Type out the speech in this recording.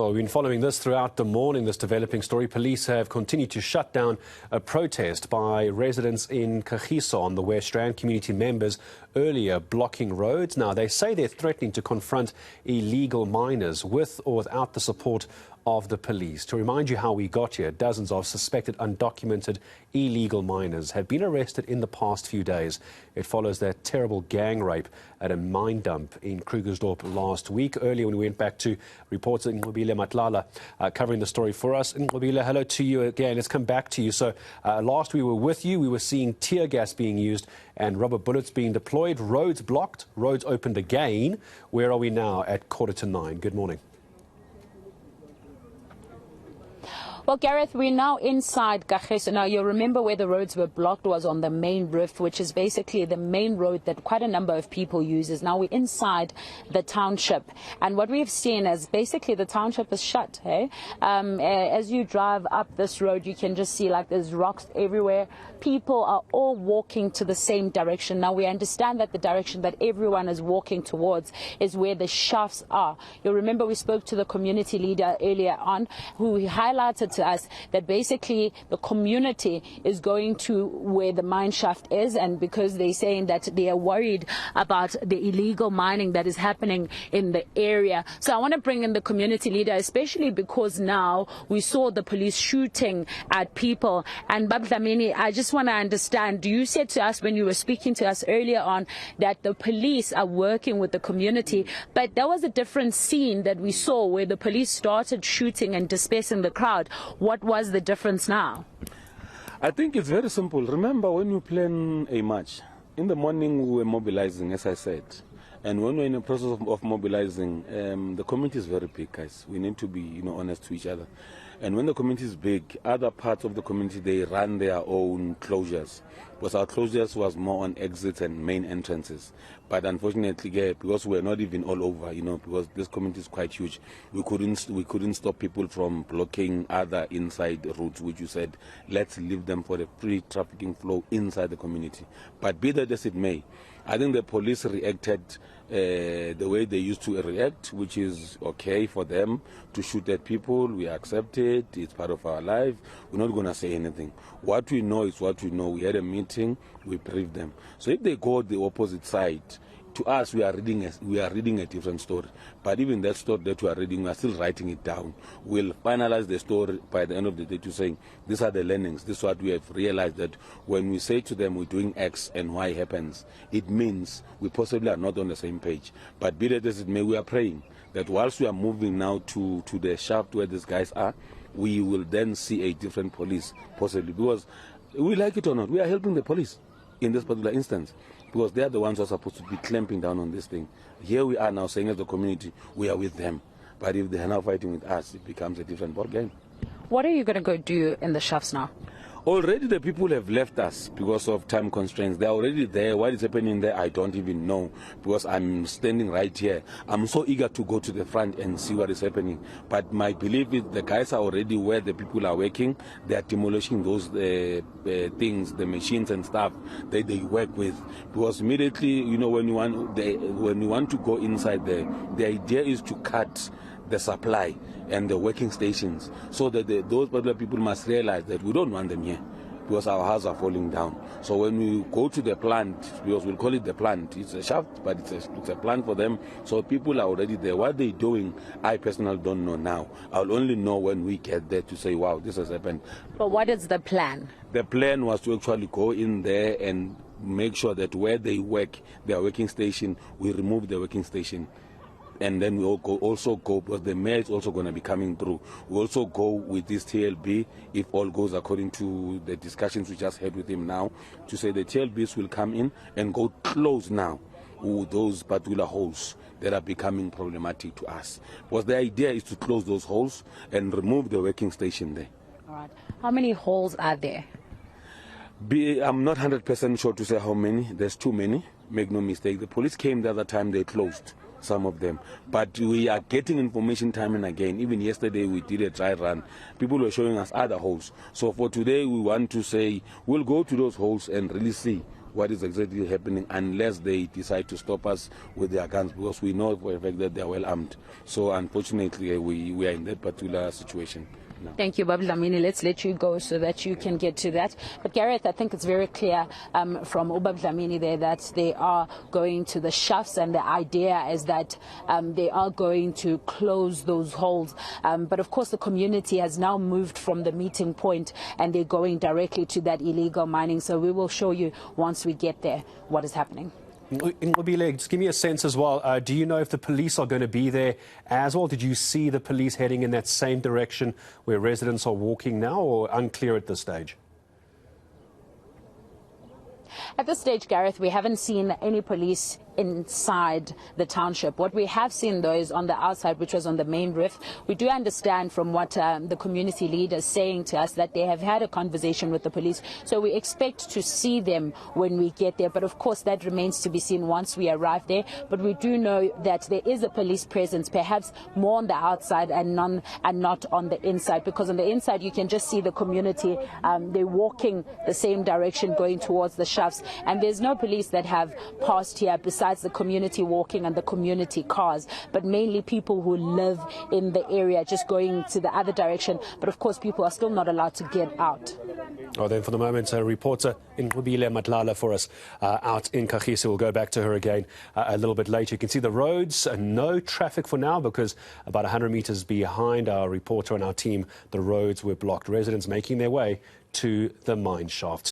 Well, we've been following this throughout the morning, this developing story. Police have continued to shut down a protest by residents in Kagiso on the West Strand. Community members earlier blocking roads. Now, they say they're threatening to confront illegal miners with or without the support of the police. To remind you how we got here, dozens of suspected undocumented illegal miners have been arrested in the past few days. It follows that terrible gang rape at a mine dump in Krugersdorp last week. Earlier, when we went back to reporter Nqobile Madlala covering the story for us. Nqobile, hello to you again. Let's come back to you. So last we were with you, we were seeing tear gas being used and rubber bullets being deployed, roads blocked, roads opened again. Where are we now at 8:45? Good morning. Well, Gareth, we're now inside Kagiso. Now, you'll remember where the roads were blocked was on the main rift, which is basically the main road that quite a number of people uses. Now, we're inside the township. And what we've seen is basically the township is shut. Hey? As you drive up this road, you can just see like there's rocks everywhere. People are all walking to the same direction. Now, we understand that the direction that everyone is walking towards is where the shafts are. You'll remember we spoke to the community leader earlier on, who highlighted to us that basically the community is going to where the mine shaft is, and because they're saying that they are worried about the illegal mining that is happening in the area. So I want to bring in the community leader, especially because now we saw the police shooting at people. And Babdlamini, I just want to understand, you said to us when you were speaking to us earlier on that the police are working with the community, but there was a different scene that we saw where the police started shooting and dispersing the crowd. What was the difference now? I think it's very simple. Remember when we plan a march, in the morning we were mobilizing, as I said. And when we're in the process of mobilizing, the community is very big, guys. We need to be, honest to each other. And when the community is big, other parts of the community, they run their own closures. Because our closures was more on exits and main entrances. But unfortunately, because we're not even all over, because this community is quite huge, we couldn't stop people from blocking other inside routes, which you said, let's leave them for the free trafficking flow inside the community. But be that as it may, I think the police reacted the way they used to react, which is okay for them to shoot at people. We accept it. It's part of our life. We're not going to say anything. What we know is what we know. We had a meeting. We briefed them. So if they go the opposite side, to us, we are reading a different story. But even that story that we are reading, we are still writing it down. We'll finalize the story by the end of the day to saying, these are the learnings. This is what we have realized, that when we say to them we're doing X and Y happens, it means we possibly are not on the same page. But be that as it may, we are praying that whilst we are moving now to the shaft where these guys are, we will then see a different police, possibly. Because we like it or not, we are helping the police in this particular instance, because they are the ones who are supposed to be clamping down on this thing. Here we are now saying as a community, we are with them. But if they are now fighting with us, it becomes a different ball game. What are you going to go do in the shafts now? Already the people have left us because of time constraints. They're already there. What is happening there, I don't even know, because I'm standing right here. I'm so eager to go to the front and see what is happening. But my belief is the guys are already where the people are working. They are demolishing those things, the machines and stuff that they work with. Because immediately, when you want to go inside there, the idea is to cut the supply and the working stations, so that those particular people must realize that we don't want them here, because our houses are falling down. So when we go to the plant, because we'll call it the plant, it's a shaft, but it's a plant for them. So people are already there. What they're doing, I personally don't know now. I'll only know when we get there to say, wow, this has happened. But what is the plan? The plan was to actually go in there and make sure that where they work, their working station, we remove the working station. And then we also go, because the mayor is also going to be coming through. We also go with this TLB, if all goes according to the discussions we just had with him now, to say the TLBs will come in and go close now with those particular holes that are becoming problematic to us. Because the idea is to close those holes and remove the working station there. All right. How many holes are there? I'm not 100% sure to say how many. There's too many. Make no mistake. The police came the other time, they closed some of them. But we are getting information time and again. Even yesterday we did a dry run. People were showing us other holes. So for today we want to say we'll go to those holes and really see what is exactly happening unless they decide to stop us with their guns, because we know for a fact that they are well armed. So unfortunately, we are in that particular situation. No. Thank you, Nqobile Madlala. Let's let you go so that you can get to that. But Gareth, I think it's very clear from Nqobile Madlala there that they are going to the shafts, and the idea is that they are going to close those holes. But of course, the community has now moved from the meeting point, and they're going directly to that illegal mining. So we will show you once we get there what is happening. Nqobile, just give me a sense as well. Do you know if the police are going to be there as well? Did you see the police heading in that same direction where residents are walking now, or unclear at this stage? At this stage, Gareth, we haven't seen any police inside the township. What we have seen, though, is on the outside, which was on the main reef. We do understand from what the community leaders saying to us that they have had a conversation with the police. So we expect to see them when we get there. But of course, that remains to be seen once we arrive there. But we do know that there is a police presence, perhaps more on the outside and not on the inside. Because on the inside, you can just see the community. They're walking the same direction, going towards the shafts. And there's no police that have passed here besides the community walking and the community cars, but mainly people who live in the area just going to the other direction. But of course, people are still not allowed to get out. Oh, then for the moment, a reporter Nqobile Madlala for us out in Kagiso. We'll go back to her again a little bit later. You can see the roads, no traffic for now, because about 100 meters behind our reporter and our team, the roads were blocked. Residents making their way to the mine shaft.